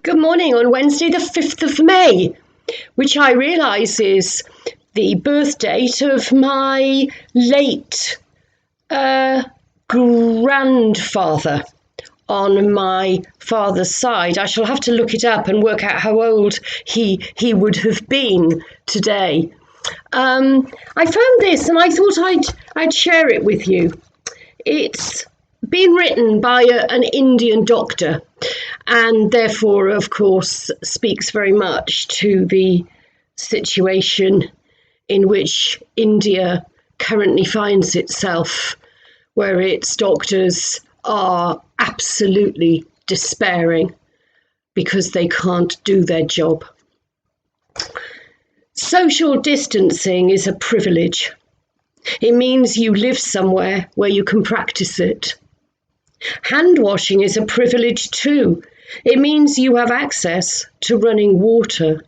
Good morning on Wednesday, the 5th of May, which I realise is the birth date of my late grandfather on my father's side. I shall have to look it up and work out how old he would have been today. I found this and I thought I'd share it with you. It's been written by an Indian doctor, and therefore, of course, speaks very much to the situation in which India currently finds itself, where its doctors are absolutely despairing because they can't do their job. Social distancing is a privilege. It means you live somewhere where you can practice it. Hand washing is a privilege too. It means you have access to running water.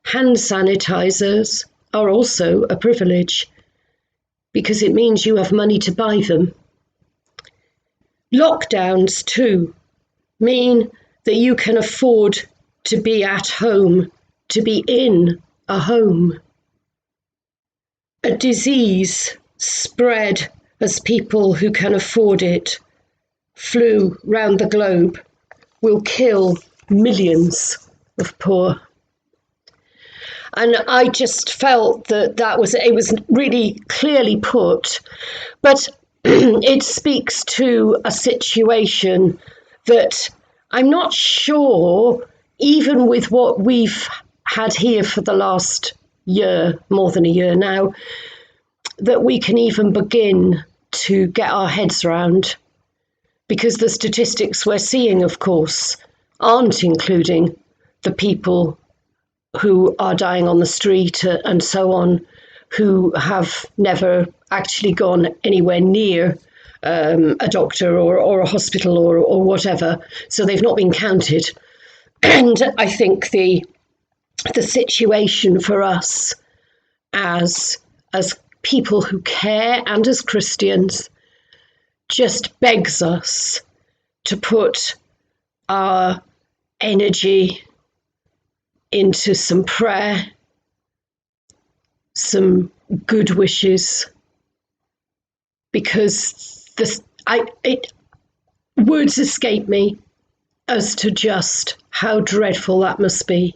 Hand sanitizers are also a privilege because it means you have money to buy them. Lockdowns too mean that you can afford to be at home, to be in a home. A disease spread as people who can afford it flew round the globe will kill millions of poor. And I just felt that it was really clearly put, but it speaks to a situation that I'm not sure, even with what we've had here for the last year, more than a year now, that we can even begin to get our heads around, because the statistics we're seeing, of course, aren't including the people who are dying on the street and so on, who have never actually gone anywhere near a doctor or a hospital or whatever, so they've not been counted. And I think the situation for us as people who care and as Christians just begs us to put our energy into some prayer, some good wishes, because words escape me as to just how dreadful that must be.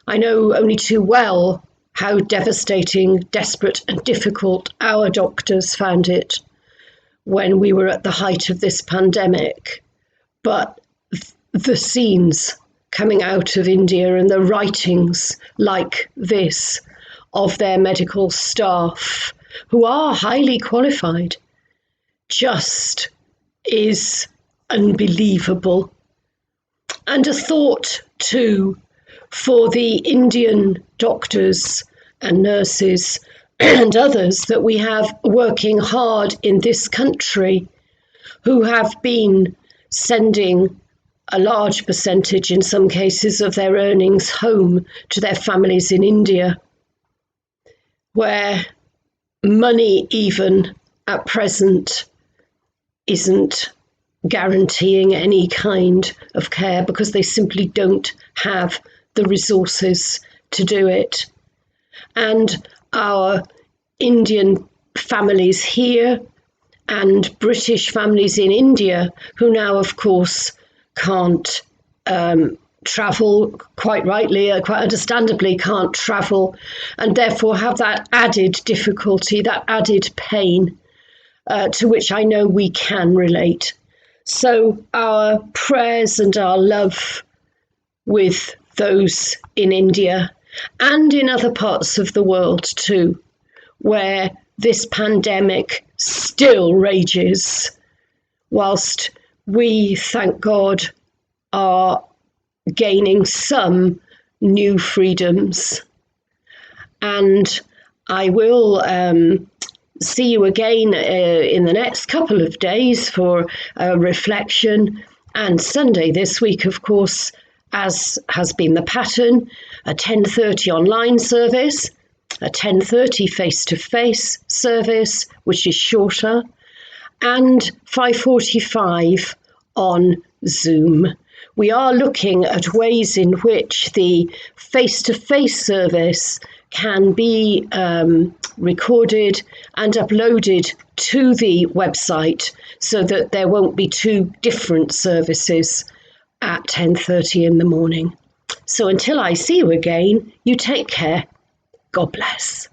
I know only too well how devastating, desperate and difficult our doctors found it when we were at the height of this pandemic. But the scenes coming out of India and the writings like this of their medical staff, who are highly qualified, just is unbelievable. And a thought too for the Indian doctors and nurses and others that we have working hard in this country, who have been sending a large percentage, in some cases, of their earnings home to their families in India, where money even at present isn't guaranteeing any kind of care because they simply don't have the resources to do it. And our Indian families here and British families in India, who now, of course, can't travel, quite rightly, quite understandably can't travel, and therefore have that added difficulty, that added pain, to which I know we can relate. So our prayers and our love with those in India and in other parts of the world too, where this pandemic still rages, whilst we, thank God, are gaining some new freedoms. And I will see you again in the next couple of days for a reflection. And Sunday this week, of course, as has been the pattern, a 10:30 online service, a 10:30 face-to-face service, which is shorter, and 5:45 on Zoom. We are looking at ways in which the face-to-face service can be recorded and uploaded to the website so that there won't be two different services at 10:30 in the morning. So until I see you again, you take care. God bless.